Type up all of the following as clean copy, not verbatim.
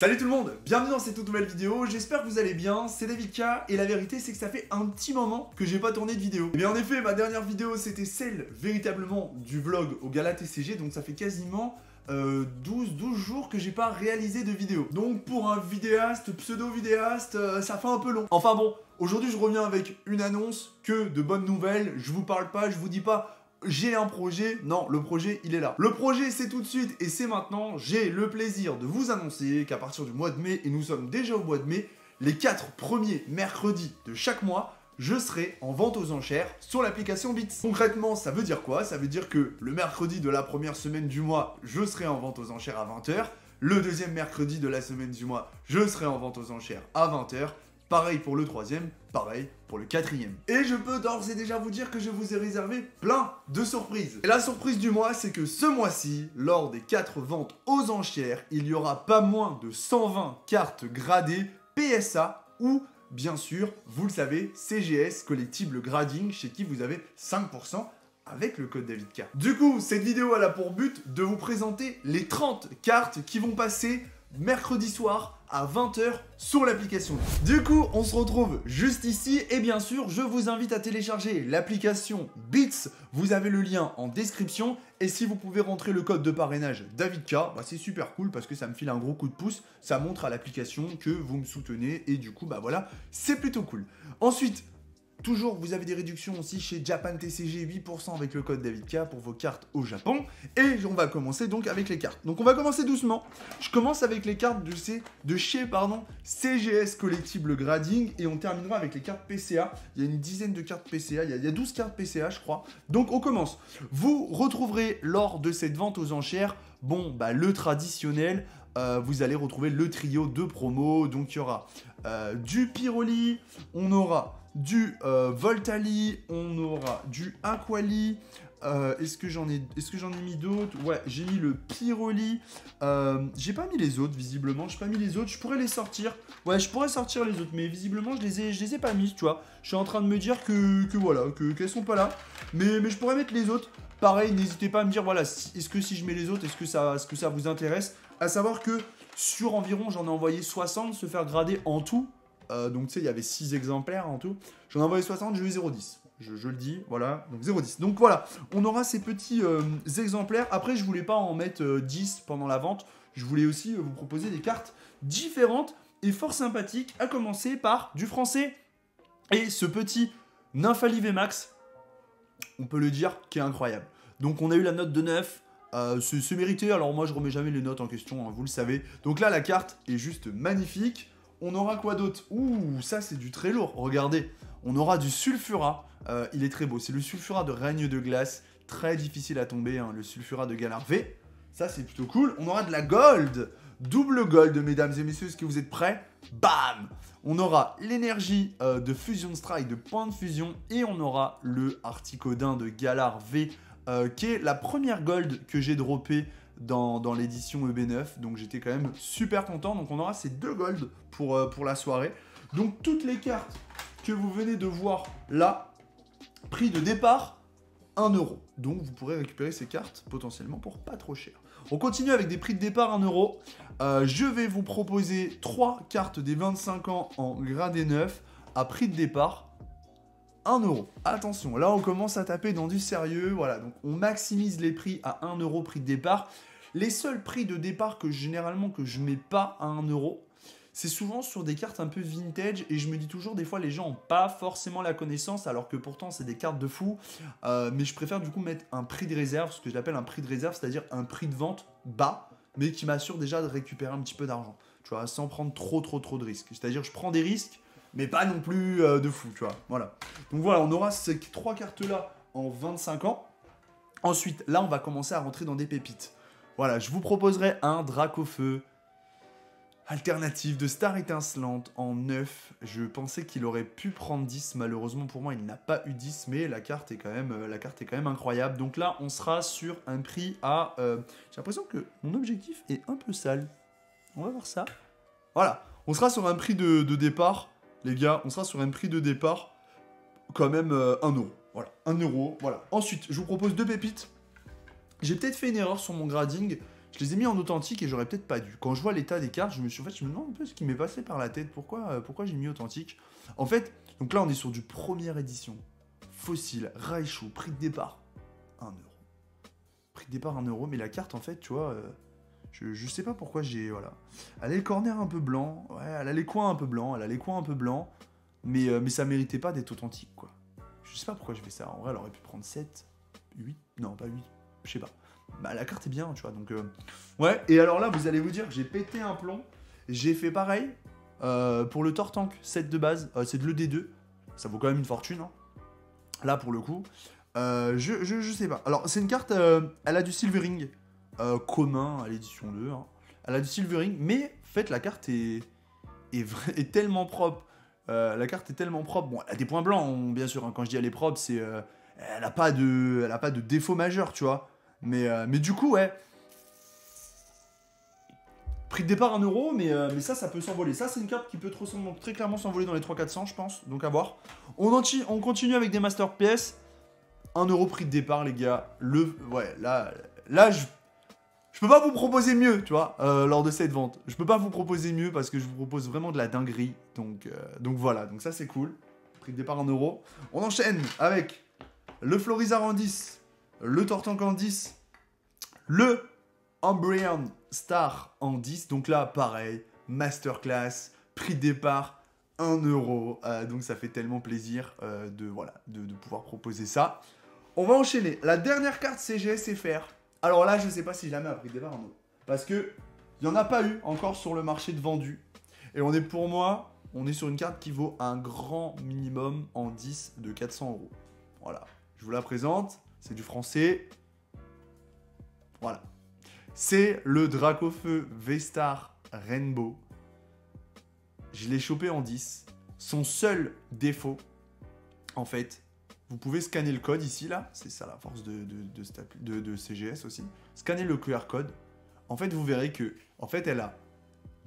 Salut tout le monde, bienvenue dans cette toute nouvelle vidéo, j'espère que vous allez bien, c'est David K et la vérité c'est que ça fait un petit moment que j'ai pas tourné de vidéo. Et bien en effet, ma dernière vidéo c'était celle véritablement du vlog au Gala TCG, donc ça fait quasiment 12 jours que j'ai pas réalisé de vidéo. Donc pour un vidéaste, pseudo-vidéaste, ça fait un peu long. Enfin bon, aujourd'hui je reviens avec une annonce, que de bonnes nouvelles, je vous parle pas, je vous dis pas j'ai un projet, non, le projet il est là. Le projet c'est tout de suite et c'est maintenant, j'ai le plaisir de vous annoncer qu'à partir du mois de mai, et nous sommes déjà au mois de mai, les 4 premiers mercredis de chaque mois, je serai en vente aux enchères sur l'application Bits. Concrètement, ça veut dire quoi? Ça veut dire que le mercredi de la première semaine du mois, je serai en vente aux enchères à 20 h. Le deuxième mercredi de la semaine du mois, je serai en vente aux enchères à 20 h. Pareil pour le troisième, pareil pour le quatrième. Et je peux d'ores et déjà vous dire que je vous ai réservé plein de surprises. Et la surprise du mois, c'est que ce mois-ci, lors des 4 ventes aux enchères, il y aura pas moins de 120 cartes gradées PSA ou, bien sûr, vous le savez, CGS, Collectible Grading, chez qui vous avez 5% avec le code DavidK. Du coup, cette vidéo elle a pour but de vous présenter les 30 cartes qui vont passer mercredi soir à 20 h sur l'application. Du coup, on se retrouve juste ici et bien sûr, je vous invite à télécharger l'application Bits. Vous avez le lien en description et si vous pouvez rentrer le code de parrainage DavidK, bah c'est super cool parce que ça me file un gros coup de pouce. Ça montre à l'application que vous me soutenez et du coup, bah voilà, c'est plutôt cool. Ensuite, toujours, vous avez des réductions aussi chez Japan TCG, 8% avec le code DavidK pour vos cartes au Japon. Et on va commencer donc avec les cartes. Donc on va commencer doucement. Je commence avec les cartes de chez CGS Collectible Grading et on terminera avec les cartes PCA. Il y a une dizaine de cartes PCA, il y a 12 cartes PCA je crois. Donc on commence. Vous retrouverez lors de cette vente aux enchères, bon bah le traditionnel. Vous allez retrouver le trio de promo. Donc il y aura du Pyroli, on aura du Voltali, on aura du Aquali. Est-ce que j'en ai mis d'autres? Ouais, j'ai mis le Pyroli. J'ai pas mis les autres, visiblement. J'ai pas mis les autres. Je pourrais les sortir. Ouais, je pourrais sortir les autres, mais visiblement, je les ai pas mis, tu vois. Je suis en train de me dire qu'elles sont pas là. Mais je pourrais mettre les autres. Pareil, n'hésitez pas à me dire, voilà, est-ce que si je mets les autres, est-ce que ça vous intéresse? À savoir que sur environ, j'en ai envoyé 60 se faire grader en tout. Donc tu sais, il y avait 6 exemplaires en tout. J'en ai envoyé 60, j'ai eu 0,10. Je le dis, voilà, donc 0,10. Donc voilà, on aura ces petits exemplaires. Après, je voulais pas en mettre 10 pendant la vente. Je voulais aussi vous proposer des cartes différentes et fort sympathiques, à commencer par du français. Et ce petit Nymphali VMAX, on peut le dire, qui est incroyable. Donc on a eu la note de 9. C'est mérité, alors moi je remets jamais les notes en question, hein, vous le savez. Donc là, la carte est juste magnifique. On aura quoi d'autre? Ouh, ça c'est du très lourd, regardez. On aura du Sulfura, il est très beau. C'est le Sulfura de Règne de Glace, très difficile à tomber, hein, le Sulfura de Galar V. Ça c'est plutôt cool. On aura de la Gold, double Gold, mesdames et messieurs, est-ce que vous êtes prêts? Bam! On aura l'énergie de Fusion Strike, de Point de Fusion, et on aura le Articodin de Galar V, qui est la première Gold que j'ai droppée dans l'édition EB9, donc j'étais quand même super content. Donc on aura ces 2 gold pour la soirée. Donc toutes les cartes que vous venez de voir là, prix de départ 1 €. Donc vous pourrez récupérer ces cartes potentiellement pour pas trop cher. On continue avec des prix de départ 1 €. Je vais vous proposer 3 cartes des 25 ans en gradé 9 à prix de départ 1 €. Attention, là on commence à taper dans du sérieux. Voilà, donc on maximise les prix à 1 € prix de départ. Les seuls prix de départ que généralement que je mets pas à 1 €, c'est souvent sur des cartes un peu vintage. Et je me dis toujours, des fois les gens n'ont pas forcément la connaissance, alors que pourtant c'est des cartes de fou. Mais je préfère du coup mettre un prix de réserve, ce que j'appelle un prix de réserve, c'est-à-dire un prix de vente bas, mais qui m'assure déjà de récupérer un petit peu d'argent. Tu vois, sans prendre trop de risques. C'est-à-dire je prends des risques, mais pas non plus de fou, tu vois. Voilà. Donc voilà, on aura ces 3 cartes-là en 25 ans. Ensuite, là, on va commencer à rentrer dans des pépites. Voilà, je vous proposerai un Dracofeu alternatif de Star Étincelante en 9. Je pensais qu'il aurait pu prendre 10. Malheureusement pour moi, il n'a pas eu 10, mais la carte est quand même incroyable. Donc là, on sera sur un prix à... J'ai l'impression que mon objectif est un peu sale. On va voir ça. Voilà, on sera sur un prix de départ. Les gars, on sera sur un prix de départ quand même 1 €. Voilà, 1 €. Voilà. Ensuite, je vous propose 2 pépites. J'ai peut-être fait une erreur sur mon grading. Je les ai mis en authentique et j'aurais peut-être pas dû. Quand je vois l'état des cartes, je me demande un peu ce qui m'est passé par la tête. Pourquoi j'ai mis authentique? En fait, donc là, on est sur du première édition. Fossile, Raichu, prix de départ, 1 euro. Prix de départ 1 euro, mais la carte, en fait, tu vois, je sais pas pourquoi j'ai... Voilà. Elle a les corners un peu blancs, ouais, elle a les coins un peu blancs, mais ça méritait pas d'être authentique, quoi. Je sais pas pourquoi je fais ça. En vrai, elle aurait pu prendre 7, 8, non, pas 8, je sais pas. Bah, la carte est bien, tu vois, donc... Ouais, et alors là, vous allez vous dire, j'ai pété un plomb, j'ai fait pareil pour le Tortank, 7 de base, c'est de l'ED2, ça vaut quand même une fortune, hein. Là, pour le coup, je sais pas. Alors, c'est une carte, elle a du silvering commun à l'édition 2. Hein. Elle a du silvering, mais en fait, la carte est tellement propre. La carte est tellement propre. Bon, elle a des points blancs, bien sûr. Hein. Quand je dis elle est propre, c'est... elle a pas de défaut majeur, tu vois. Mais du coup, ouais. Prix de départ 1 euro, mais ça peut s'envoler. Ça, c'est une carte qui peut très clairement s'envoler dans les 300-400, je pense. Donc, à voir. On continue avec des Master PS. 1 euro prix de départ, les gars. Ouais, là je peux pas vous proposer mieux, tu vois, lors de cette vente. Je peux pas vous proposer mieux parce que je vous propose vraiment de la dinguerie. Donc voilà, donc ça, c'est cool. Prix de départ 1 euro. On enchaîne avec le Florizard en 10, le Tortank en 10, le Umbreon Star en 10. Donc là, pareil, masterclass, prix de départ 1 euro. Donc ça fait tellement plaisir de pouvoir proposer ça. On va enchaîner. La dernière carte CGS FR. Alors là, je sais pas si je la mets à prix de départ 1 euro. Parce que il n'y en a pas eu encore sur le marché de vendu. Et on est sur une carte qui vaut un grand minimum en 10 de 400 euros. Voilà. Je vous la présente. C'est du français. Voilà. C'est le Dracofeu V-Star Rainbow. Je l'ai chopé en 10. Son seul défaut, en fait, vous pouvez scanner le code ici, là. C'est ça la force de CGS aussi. Scannez le QR code. En fait, vous verrez que, en fait, elle a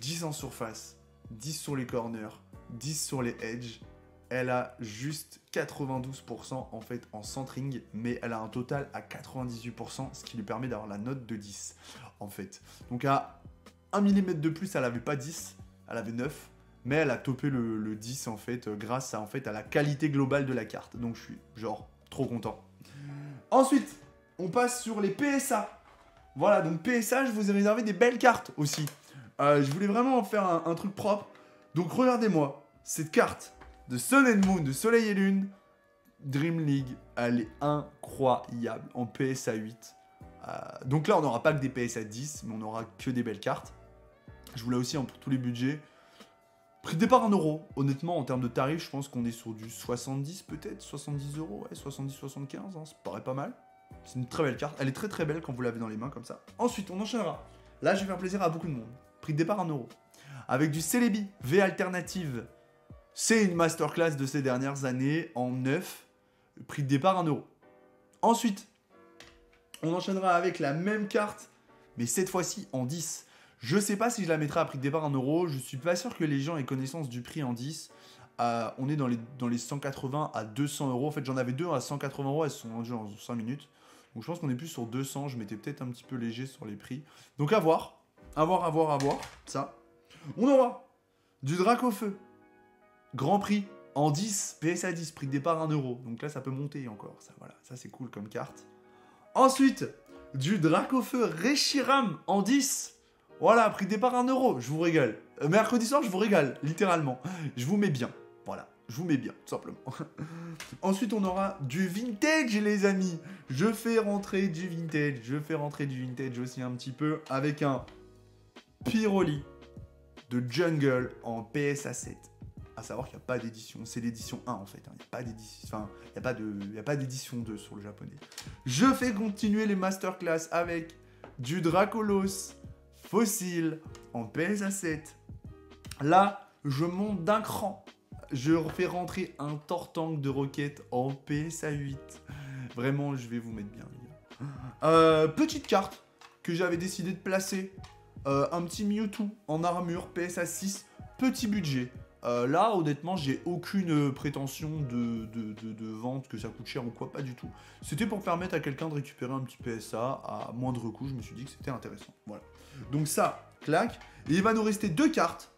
10 en surface, 10 sur les corners, 10 sur les edges. Elle a juste 92% en fait en centering, mais elle a un total à 98%, ce qui lui permet d'avoir la note de 10 en fait. Donc à 1 mm de plus, elle n'avait pas 10, elle avait 9, mais elle a topé le 10 en fait grâce à la qualité globale de la carte. Donc je suis genre trop content. Ensuite, on passe sur les PSA. Voilà, donc PSA, je vous ai réservé des belles cartes aussi. Je voulais vraiment en faire un truc propre. Donc regardez-moi, cette carte de Sun and Moon, de Soleil et Lune, Dream League, elle est incroyable en PSA 8. Donc là, on n'aura pas que des PSA 10, mais on n'aura que des belles cartes. Je voulais aussi pour tous les budgets. Prix de départ 1 euro. Honnêtement, en termes de tarifs, je pense qu'on est sur du 70 peut-être, 70 euros, ouais, 70-75, hein, ça paraît pas mal. C'est une très belle carte, elle est très très belle quand vous l'avez dans les mains comme ça. Ensuite, on enchaînera. Là, je vais faire plaisir à beaucoup de monde. Prix de départ 1 euro. Avec du Celebi V alternative. C'est une masterclass de ces dernières années en 9. Prix de départ 1 euro. Ensuite, on enchaînera avec la même carte, mais cette fois-ci en 10. Je sais pas si je la mettrai à prix de départ 1 euro. Je suis pas sûr que les gens aient connaissance du prix en 10. On est dans les 180 à 200 euros. En fait, j'en avais deux à 180 euros. Elles se sont vendues en 5 minutes. Donc, je pense qu'on est plus sur 200. Je m'étais peut-être un petit peu léger sur les prix. Donc, à voir. À voir. Ça. On aura du Dracofeu. Grand prix en 10. PSA 10. Prix de départ 1 euro. Donc là, ça peut monter encore. Ça, voilà. Ça, c'est cool comme carte. Ensuite, du Dracofeu Reshiram en 10. Voilà, prix de départ 1 euro, je vous régale. Mercredi soir, je vous régale, littéralement. Je vous mets bien, voilà. Je vous mets bien, tout simplement. Ensuite, on aura du vintage, les amis. Je fais rentrer du vintage aussi un petit peu avec un Pyroli de Jungle en PSA 7. À savoir qu'il n'y a pas d'édition, c'est l'édition 1 en fait. Il n'y a pas d'édition, enfin, il n'y a pas d'édition 2 sur le japonais. Je fais continuer les masterclass avec du Dracolos Fossile en PSA 7. Là, je monte d'un cran. Je fais rentrer un Tortank de Rocket en PSA 8. Vraiment, je vais vous mettre bien, les gars. Petite carte que j'avais décidé de placer. Un petit Mewtwo en armure PSA 6. Petit budget. Là, honnêtement, j'ai aucune prétention de vente, que ça coûte cher ou quoi, pas du tout. C'était pour permettre à quelqu'un de récupérer un petit PSA à moindre coût, je me suis dit que c'était intéressant. Voilà. Donc ça, clac. Et il va nous rester 2 cartes.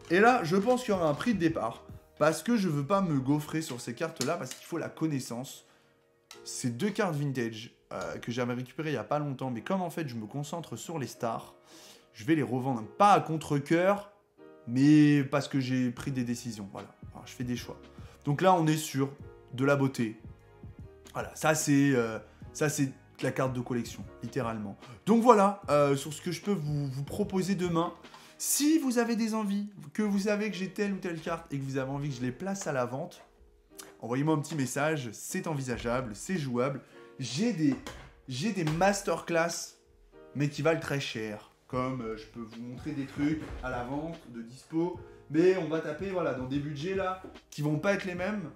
Et là, je pense qu'il y aura un prix de départ. Parce que je veux pas me gaufrer sur ces cartes-là, parce qu'il faut la connaissance. Ces 2 cartes vintage que j'avais récupérées il y a pas longtemps, mais comme en fait je me concentre sur les stars, je vais les revendre, pas à contre-cœur, mais parce que j'ai pris des décisions, voilà. Alors, je fais des choix. Donc là, on est sur de la beauté. Voilà, ça c'est la carte de collection, littéralement. Donc voilà, sur ce que je peux vous proposer demain. Si vous avez des envies, que vous savez que j'ai telle ou telle carte et que vous avez envie que je les place à la vente, envoyez-moi un petit message, c'est envisageable, c'est jouable. J'ai des masterclass, mais qui valent très cher. Comme je peux vous montrer des trucs à la vente, de dispo, mais on va taper voilà, dans des budgets là, qui vont pas être les mêmes.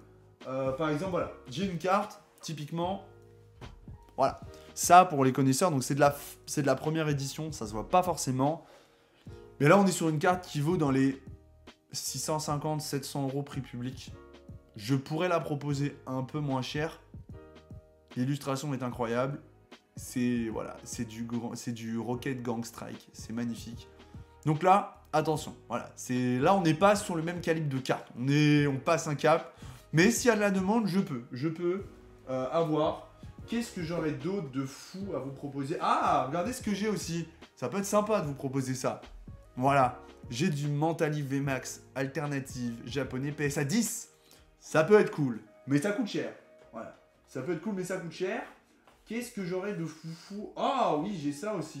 Par exemple, voilà, j'ai une carte, typiquement, voilà. Ça, pour les connaisseurs, donc c'est de la première édition, ça se voit pas forcément. Mais là, on est sur une carte qui vaut dans les 650-700 € prix public. Je pourrais la proposer un peu moins cher. L'illustration est incroyable. C'est voilà, c'est du Rocket Gang Strike. C'est magnifique. Donc là, attention. Voilà, là, on n'est pas sur le même calibre de carte. On passe un cap. Mais s'il y a de la demande, je peux avoir. Qu'est-ce que j'aurais d'autre de fou à vous proposer? Ah, regardez ce que j'ai aussi. Ça peut être sympa de vous proposer ça. Voilà, j'ai du Mentally VMAX alternative japonais PSA 10. Ça peut être cool, mais ça coûte cher. Voilà, ça peut être cool, mais ça coûte cher. Qu'est-ce que j'aurais de foufou? Ah oui, j'ai ça aussi.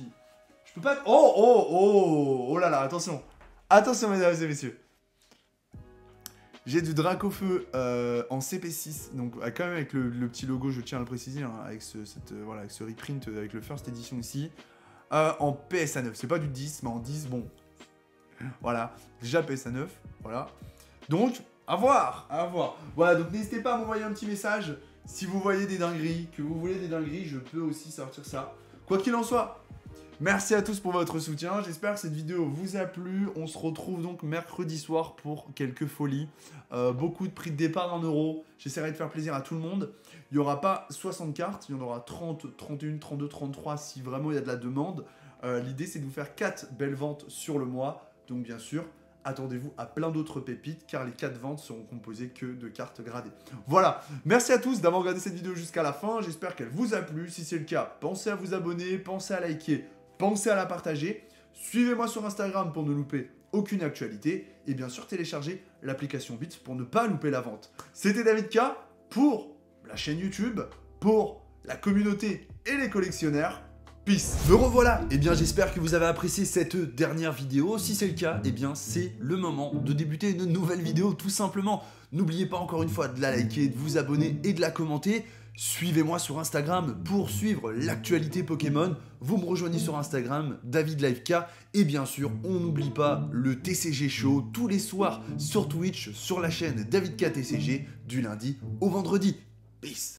Je peux pas... Oh là là, attention. Attention, mesdames et messieurs. J'ai du Dracofeu en CP6, donc quand même avec le petit logo, je tiens à le préciser, hein, avec ce reprint, avec le First Edition ici. En PSA 9, c'est pas du 10, mais en 10, bon... Voilà, déjà PSA 9, voilà. Donc, à voir. Voilà, donc n'hésitez pas à m'envoyer un petit message. Si vous voyez des dingueries, que vous voulez des dingueries, je peux aussi sortir ça. Quoi qu'il en soit, merci à tous pour votre soutien. J'espère que cette vidéo vous a plu. On se retrouve donc mercredi soir pour quelques folies. Beaucoup de prix de départ en euros. J'essaierai de faire plaisir à tout le monde. Il n'y aura pas 60 cartes, il y en aura 30, 31, 32, 33 si vraiment il y a de la demande. L'idée, c'est de vous faire 4 belles ventes sur le mois. Donc bien sûr, attendez-vous à plein d'autres pépites car les 4 ventes seront composées que de cartes gradées. Voilà, merci à tous d'avoir regardé cette vidéo jusqu'à la fin. J'espère qu'elle vous a plu. Si c'est le cas, pensez à vous abonner, pensez à liker, pensez à la partager. Suivez-moi sur Instagram pour ne louper aucune actualité. Et bien sûr, téléchargez l'application Bits pour ne pas louper la vente. C'était David K pour la chaîne YouTube, pour la communauté et les collectionneurs. Peace. Me revoilà. Eh bien, j'espère que vous avez apprécié cette dernière vidéo. Si c'est le cas, eh bien, c'est le moment de débuter une nouvelle vidéo, tout simplement. N'oubliez pas encore une fois de la liker, de vous abonner et de la commenter. Suivez-moi sur Instagram pour suivre l'actualité Pokémon. Vous me rejoignez sur Instagram, DavidLiveK. Et bien sûr, on n'oublie pas le TCG Show tous les soirs sur Twitch, sur la chaîne DavidK TCG, du lundi au vendredi. Peace.